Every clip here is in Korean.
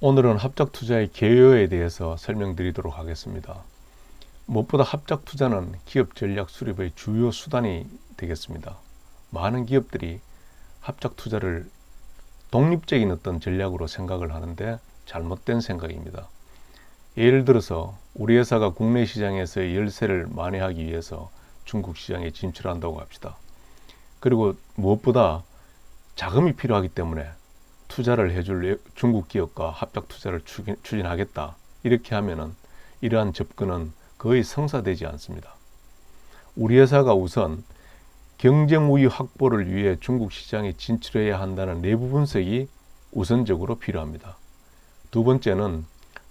오늘은 합작 투자의 개요에 대해서 설명드리도록 하겠습니다. 무엇보다 합작 투자는 기업 전략 수립의 주요 수단이 되겠습니다. 많은 기업들이 합작 투자를 독립적인 어떤 전략으로 생각을 하는데 잘못된 생각입니다. 예를 들어서 우리 회사가 국내 시장에서의 열세를 만회하기 위해서 중국 시장에 진출한다고 합시다. 그리고 무엇보다 자금이 필요하기 때문에 투자를 해줄 중국 기업과 합작 투자를 추진하겠다. 이렇게 하면은 이러한 접근은 거의 성사되지 않습니다. 우리 회사가 우선 경쟁 우위 확보를 위해 중국 시장에 진출해야 한다는 내부 분석이 우선적으로 필요합니다. 두 번째는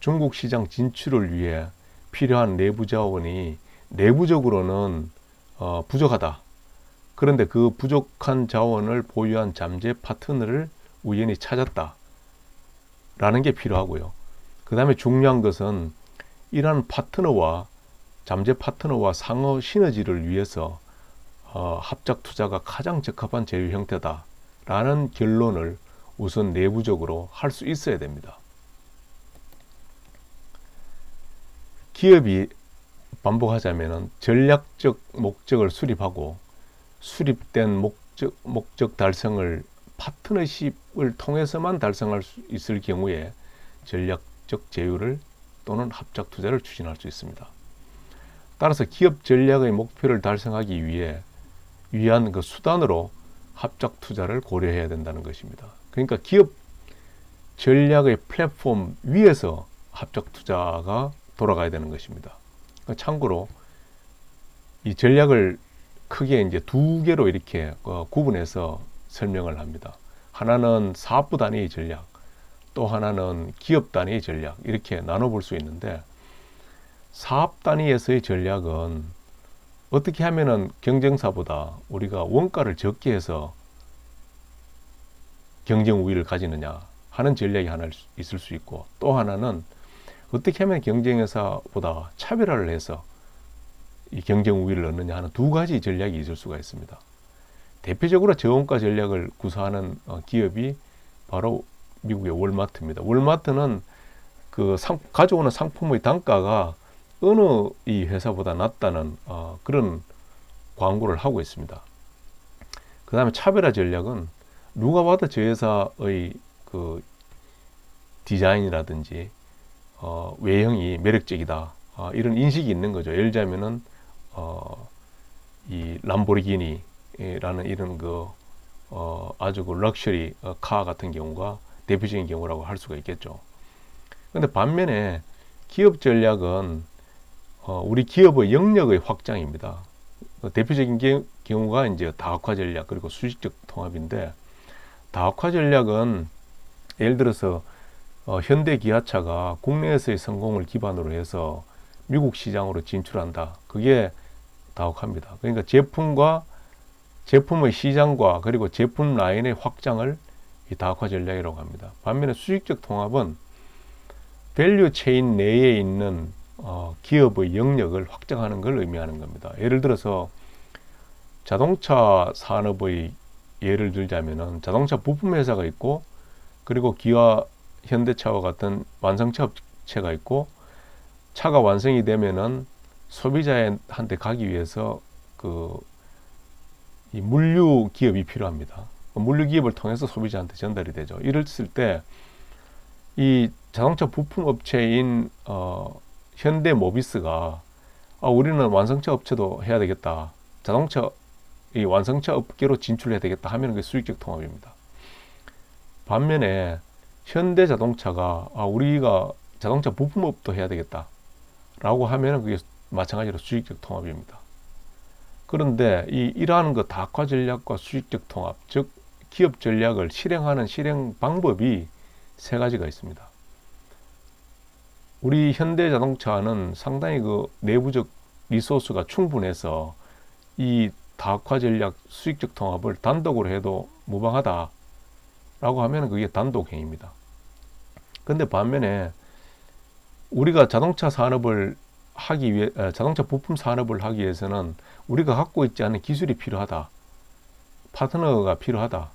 중국 시장 진출을 위해 필요한 내부 자원이 내부적으로는 부족하다. 그런데 그 부족한 자원을 보유한 잠재 파트너를 우연히 찾았다 라는 게 필요하고요. 그 다음에 중요한 것은 이러한 파트너와 잠재 파트너와 상호 시너지를 위해서 합작 투자가 가장 적합한 제휴 형태다 라는 결론을 우선 내부적으로 할 수 있어야 됩니다. 기업이 반복하자면 전략적 목적을 수립하고 수립된 목적 달성을 파트너십을 통해서만 달성할 수 있을 경우에 전략적 제휴를 또는 합작 투자를 추진할 수 있습니다. 따라서 기업 전략의 목표를 달성하기 위한 그 수단으로 합작 투자를 고려해야 된다는 것입니다. 그러니까 기업 전략의 플랫폼 위에서 합작 투자가 돌아가야 되는 것입니다. 참고로 이 전략을 크게 이제 두 개로 이렇게 구분해서 설명을 합니다. 하나는 사업부 단위의 전략, 또 하나는 기업 단위의 전략, 이렇게 나눠볼 수 있는데, 사업 단위에서의 전략은 어떻게 하면은 경쟁사보다 우리가 원가를 적게 해서 경쟁 우위를 가지느냐 하는 전략이 하나 있을 수 있고, 또 하나는 어떻게 하면 경쟁회사보다 차별화를 해서 이 경쟁 우위를 얻느냐 하는 두 가지 전략이 있을 수가 있습니다. 대표적으로 저원가 전략을 구사하는 기업이 바로 미국의 월마트입니다. 월마트는 그 가져오는 상품의 단가가 어느 이 회사보다 낮다는 그런 광고를 하고 있습니다. 그 다음에 차별화 전략은 누가 봐도 저 회사의 그 디자인이라든지 외형이 매력적이다, 이런 인식이 있는 거죠. 예를 들자면은 이 람보르기니라는 이런 아주 그 럭셔리 카 같은 경우가 대표적인 경우라고 할 수가 있겠죠. 그런데 반면에 기업 전략은 우리 기업의 영역의 확장입니다. 대표적인 경우가 이제 다학화 전략 그리고 수직적 통합인데, 다학화 전략은 예를 들어서 현대 기아차가 국내에서의 성공을 기반으로 해서 미국 시장으로 진출한다. 그게 다학화입니다. 그러니까 제품의 시장과 그리고 제품 라인의 확장을 이 다학화 전략이라고 합니다. 반면에 수직적 통합은 밸류 체인 내에 있는 기업의 영역을 확장하는 걸 의미하는 겁니다. 예를 들어서 자동차 산업의 예를 들자면은 자동차 부품 회사가 있고, 그리고 기아, 현대차와 같은 완성차 업체가 있고, 차가 완성이 되면은 소비자한테 가기 위해서 이 물류 기업이 필요합니다. 물류 기업을 통해서 소비자한테 전달이 되죠. 이랬을 때 이 자동차 부품 업체인 현대 모비스가 우리는 완성차 업체도 해야 되겠다, 이 완성차 업계로 진출해야 되겠다 하면 그게 수익적 통합입니다. 반면에 현대 자동차가 우리가 자동차 부품업도 해야 되겠다 라고 하면 그게 마찬가지로 수익적 통합입니다. 그런데 이러한 다학화 전략과 수익적 통합, 즉 기업 전략을 실행하는 실행 방법이 세 가지가 있습니다. 우리 현대 자동차는 상당히 내부적 리소스가 충분해서 이 다학화 전략, 수익적 통합을 단독으로 해도 무방하다 라고 하면 그게 단독행위입니다. 그런데 반면에 우리가 자동차 부품 산업을 하기 위해서는 우리가 갖고 있지 않은 기술이 필요하다, 파트너가 필요하다.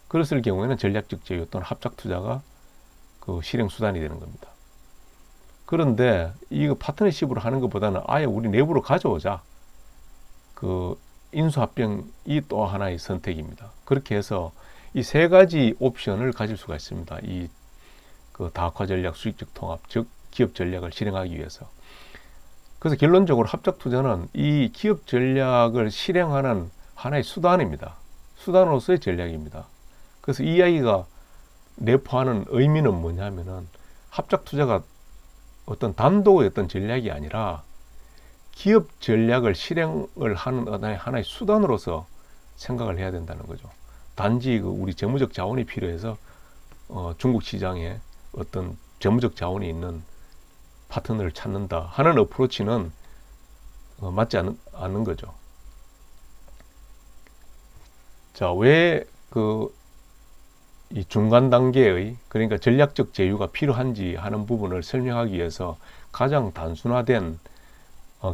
그랬을 경우에는 전략적 제휴 또는 합작 투자가 그 실행 수단이 되는 겁니다. 그런데 이거 파트너십으로 하는 것보다는 아예 우리 내부로 가져오자. 그 인수합병이 또 하나의 선택입니다. 그렇게 해서 이 세 가지 옵션을 가질 수가 있습니다. 이 그 다학화 전략, 수익적 통합, 즉 기업 전략을 실행하기 위해서. 그래서 결론적으로 합작 투자는 이 기업 전략을 실행하는 하나의 수단입니다. 수단으로서의 전략입니다. 그래서 이 이야기가 내포하는 의미는 뭐냐면은 합작 투자가 어떤 단독의 어떤 전략이 아니라 기업 전략을 실행을 하는 하나의 수단으로서 생각을 해야 된다는 거죠. 단지 그 우리 재무적 자원이 필요해서 중국 시장에 어떤 재무적 자원이 있는 파트너를 찾는다 하는 어프로치는 맞지 않는 거죠. 자, 왜 이 중간 단계의 그러니까 전략적 제휴가 필요한지 하는 부분을 설명하기 위해서 가장 단순화된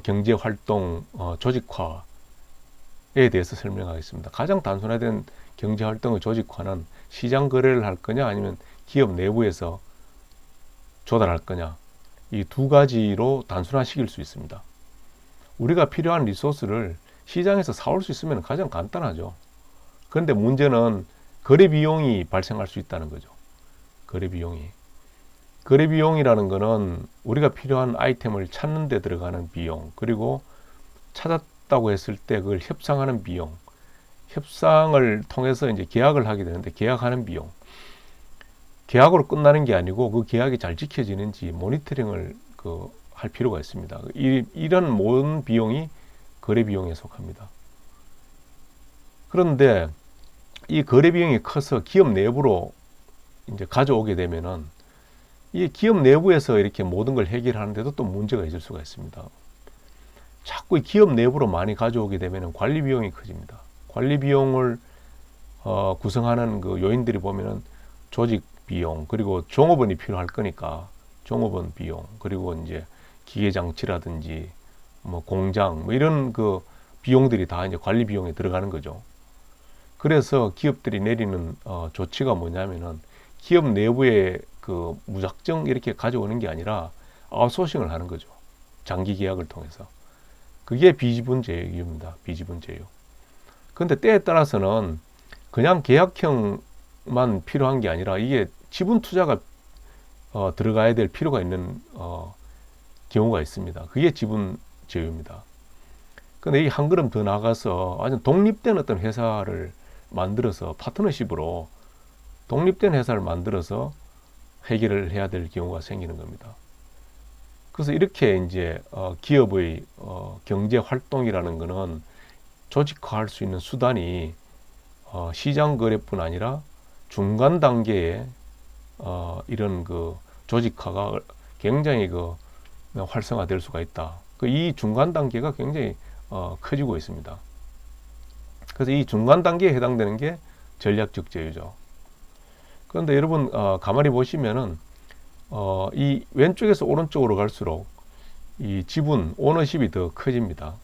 경제활동 조직화에 대해서 설명하겠습니다. 가장 단순화된 경제활동의 조직화는 시장 거래를 할 거냐 아니면 기업 내부에서 조달할 거냐 이 두 가지로 단순화시킬 수 있습니다. 우리가 필요한 리소스를 시장에서 사올 수 있으면 가장 간단하죠. 그런데 문제는 거래 비용이 발생할 수 있다는 거죠. 거래 비용이. 거래 비용이라는 거는 우리가 필요한 아이템을 찾는 데 들어가는 비용, 그리고 찾았다고 했을 때 그걸 협상하는 비용, 협상을 통해서 이제 계약을 하게 되는데 계약하는 비용, 계약으로 끝나는 게 아니고 그 계약이 잘 지켜지는지 모니터링을 할 필요가 있습니다. 이런 모든 비용이 거래 비용에 속합니다. 그런데 이 거래 비용이 커서 기업 내부로 이제 가져오게 되면은 이 기업 내부에서 이렇게 모든 걸 해결하는데도 또 문제가 있을 수가 있습니다. 자꾸 기업 내부로 많이 가져오게 되면은 관리 비용이 커집니다. 관리 비용을 구성하는 그 요인들이 보면은 조직 비용, 그리고 종업원이 필요할 거니까 종업원 비용, 그리고 이제 기계 장치라든지 뭐 공장 뭐 이런 그 비용들이 다 이제 관리 비용에 들어가는 거죠. 그래서 기업들이 내리는 조치가 뭐냐면은 기업 내부에 그 무작정 이렇게 가져오는 게 아니라 아웃소싱을 하는 거죠. 장기 계약을 통해서. 그게 비지분 제휴입니다. 비지분 제휴. 근데 때에 따라서는 그냥 계약형만 필요한 게 아니라 이게 지분 투자가 들어가야 될 필요가 있는 경우가 있습니다. 그게 지분 제휴입니다. 근데 이 한 걸음 더 나가서 아주 독립된 어떤 회사를 만들어서 파트너십으로 독립된 회사를 만들어서 해결을 해야 될 경우가 생기는 겁니다. 그래서 이렇게 이제 기업의 경제 활동이라는 것은 조직화할 수 있는 수단이 시장 거래뿐 아니라 중간 단계에 이런 그 조직화가 굉장히 활성화될 수가 있다. 이 중간 단계가 굉장히 커지고 있습니다. 그래서 이 중간 단계에 해당되는 게 전략적 제휴죠. 그런데 여러분 가만히 보시면은 이 왼쪽에서 오른쪽으로 갈수록 이 지분 오너십이 더 커집니다.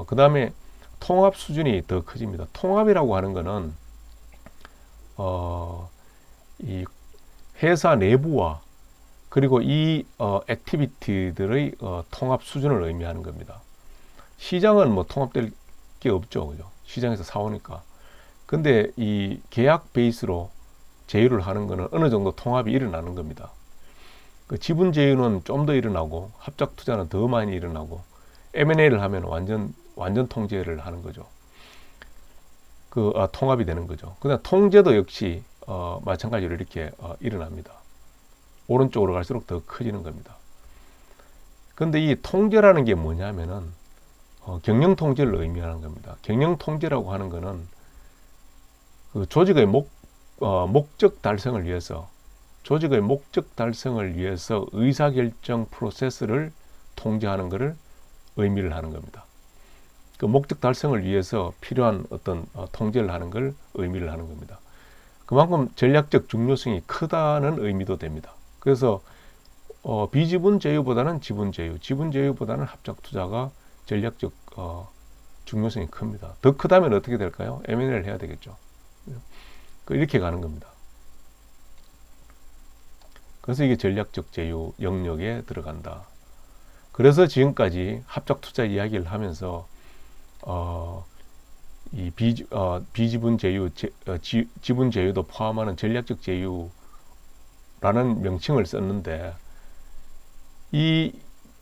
그 다음에 통합 수준이 더 커집니다. 통합이라고 하는 거는 이 회사 내부와 그리고 이 액티비티들의 통합 수준을 의미하는 겁니다. 시장은 뭐 통합될 게 없죠, 그죠? 시장에서 사오니까. 근데 이 계약 베이스로 제휴를 하는 거는 어느 정도 통합이 일어나는 겁니다. 그 지분 제휴는 좀 더 일어나고 합작 투자는 더 많이 일어나고 M&A를 하면 완전 통제를 하는 거죠. 통합이 되는 거죠. 그다음 통제도 역시 마찬가지로 이렇게 일어납니다. 오른쪽으로 갈수록 더 커지는 겁니다. 근데 이 통제라는 게 뭐냐면은 경영 통제를 의미하는 겁니다. 경영 통제라고 하는 거는 그 조직의 목적 달성을 위해서 의사결정 프로세스를 통제하는 것을 의미를 하는 겁니다. 그 목적 달성을 위해서 필요한 어떤 통제를 하는 걸 의미를 하는 겁니다. 그만큼 전략적 중요성이 크다는 의미도 됩니다. 그래서 비지분 제휴보다는 지분 제휴보다는 합작 투자가 전략적 중요성이 큽니다. 더 크다면 어떻게 될까요? M&A를 해야 되겠죠. 이렇게 가는 겁니다. 그래서 이게 전략적 제휴 영역에 들어간다. 그래서 지금까지 합작 투자 이야기를 하면서 이 비지분 제휴, 지분 제휴도 포함하는 전략적 제휴라는 명칭을 썼는데, 이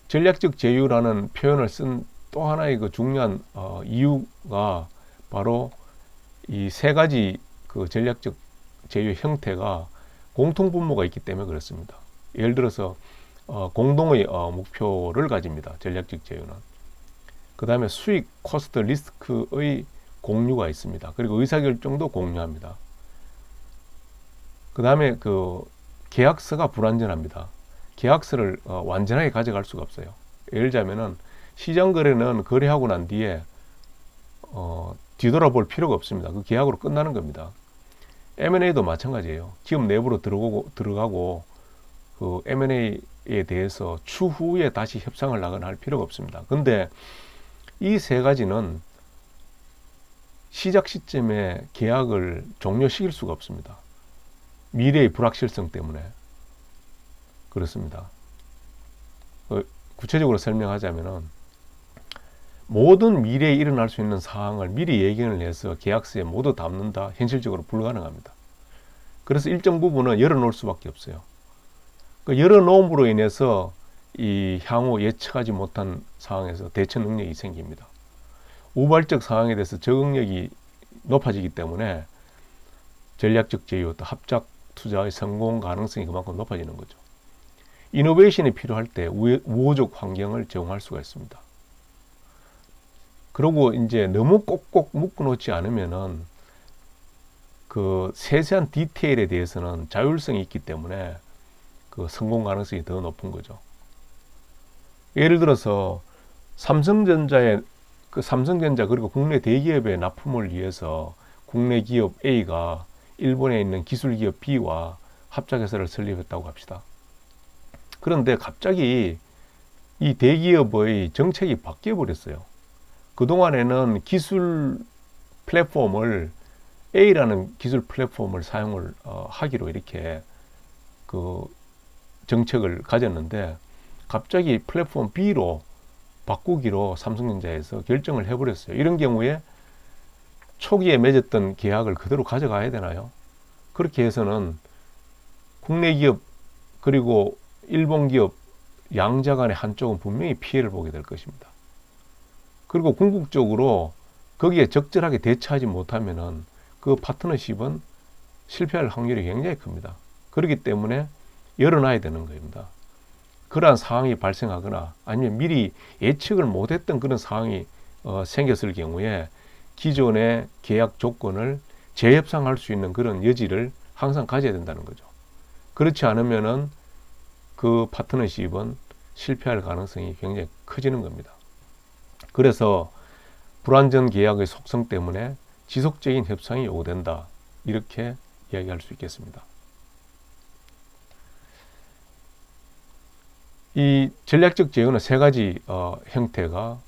전략적 제휴라는 표현을 쓴 또 하나의 그 중요한 이유가 바로 이 세 가지 그 전략적 제휴 형태가 공통 분모가 있기 때문에 그렇습니다. 예를 들어서 공동의 목표를 가집니다. 전략적 제휴는. 그 다음에 수익, 코스트, 리스크의 공유가 있습니다. 그리고 의사결정도 공유합니다. 그 다음에 그 계약서가 불완전합니다. 계약서를 완전하게 가져갈 수가 없어요. 예를 들자면은 시장 거래는 거래하고 난 뒤에 뒤돌아볼 필요가 없습니다. 그 계약으로 끝나는 겁니다. M&A도 마찬가지예요. 기업 내부로 들어가고 그 M&A에 대해서 추후에 다시 협상을 하거나 할 필요가 없습니다. 근데 이 세 가지는 시작 시점에 계약을 종료시킬 수가 없습니다. 미래의 불확실성 때문에 그렇습니다. 구체적으로 설명하자면은 모든 미래에 일어날 수 있는 사항을 미리 예견을 해서 계약서에 모두 담는다. 현실적으로 불가능합니다. 그래서 일정 부분은 열어놓을 수밖에 없어요. 그 열어놓음으로 인해서 이 향후 예측하지 못한 상황에서 대처 능력이 생깁니다. 우발적 상황에 대해서 적응력이 높아지기 때문에 전략적 제휴, 또 합작 투자의 성공 가능성이 그만큼 높아지는 거죠. 이노베이션이 필요할 때 우호적 환경을 제공할 수가 있습니다. 그리고 이제 너무 꼭꼭 묶어놓지 않으면은 그 세세한 디테일에 대해서는 자율성이 있기 때문에 그 성공 가능성이 더 높은 거죠. 예를 들어서 삼성전자 그리고 국내 대기업의 납품을 위해서 국내 기업 A가 일본에 있는 기술 기업 B와 합작회사를 설립했다고 합시다. 그런데 갑자기 이 대기업의 정책이 바뀌어 버렸어요. 그동안에는 기술 플랫폼을 A라는 기술 플랫폼을 사용을 하기로 이렇게 그 정책을 가졌는데, 갑자기 플랫폼 B로 바꾸기로 삼성전자에서 결정을 해버렸어요. 이런 경우에 초기에 맺었던 계약을 그대로 가져가야 되나요? 그렇게 해서는 국내 기업 그리고 일본 기업 양자 간의 한쪽은 분명히 피해를 보게 될 것입니다. 그리고 궁극적으로 거기에 적절하게 대처하지 못하면은 그 파트너십은 실패할 확률이 굉장히 큽니다. 그렇기 때문에 열어놔야 되는 겁니다. 그러한 상황이 발생하거나 아니면 미리 예측을 못했던 그런 상황이 생겼을 경우에 기존의 계약 조건을 재협상할 수 있는 그런 여지를 항상 가져야 된다는 거죠. 그렇지 않으면은 그 파트너십은 실패할 가능성이 굉장히 커지는 겁니다. 그래서 불완전 계약의 속성 때문에 지속적인 협상이 요구된다. 이렇게 이야기할 수 있겠습니다. 이 전략적 제휴는 세 가지 형태가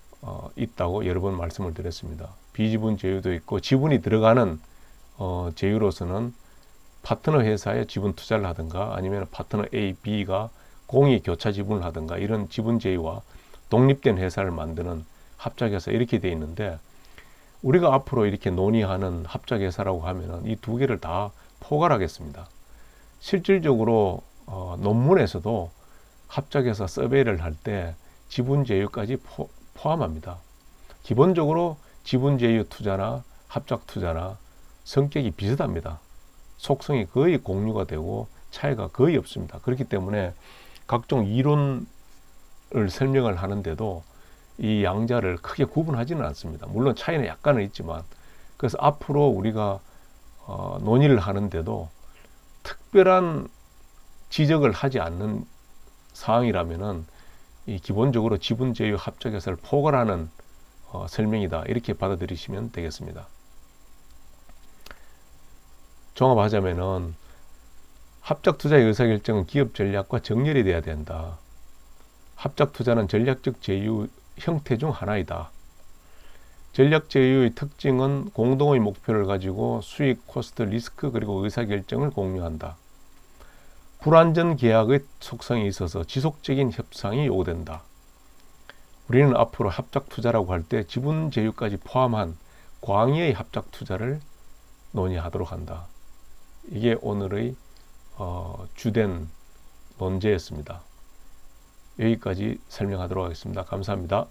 있다고 여러 번 말씀을 드렸습니다. 비지분 제휴도 있고, 지분이 들어가는 제휴로서는 파트너 회사에 지분 투자를 하든가 아니면 파트너 A, B가 공익 교차 지분을 하든가 이런 지분 제휴와 독립된 회사를 만드는 합작회사 이렇게 되어 있는데, 우리가 앞으로 이렇게 논의하는 합작회사라고 하면은 이 두 개를 다 포괄하겠습니다. 실질적으로 논문에서도 합작회사 서베이를 할 때 지분 제휴까지 포함합니다. 기본적으로 지분 제휴 투자나 합작 투자나 성격이 비슷합니다. 속성이 거의 공유가 되고 차이가 거의 없습니다. 그렇기 때문에 각종 이론을 설명을 하는데도 이 양자를 크게 구분하지는 않습니다. 물론 차이는 약간은 있지만, 그래서 앞으로 우리가 논의를 하는데도 특별한 지적을 하지 않는 사항이라면은 이 기본적으로 지분 제휴 합작회사를 포괄하는 설명이다. 이렇게 받아들이시면 되겠습니다. 종합하자면은 합작 투자의 의사결정은 기업 전략과 정렬이 돼야 된다. 합작 투자는 전략적 제휴 형태 중 하나이다. 전략 제휴의 특징은 공동의 목표를 가지고 수익, 코스트, 리스크 그리고 의사결정을 공유한다. 불완전 계약의 속성이 있어서 지속적인 협상이 요구된다. 우리는 앞으로 합작 투자라고 할 때 지분 제휴까지 포함한 광의의 합작 투자를 논의하도록 한다. 이게 오늘의 주된 논제였습니다. 여기까지 설명하도록 하겠습니다. 감사합니다.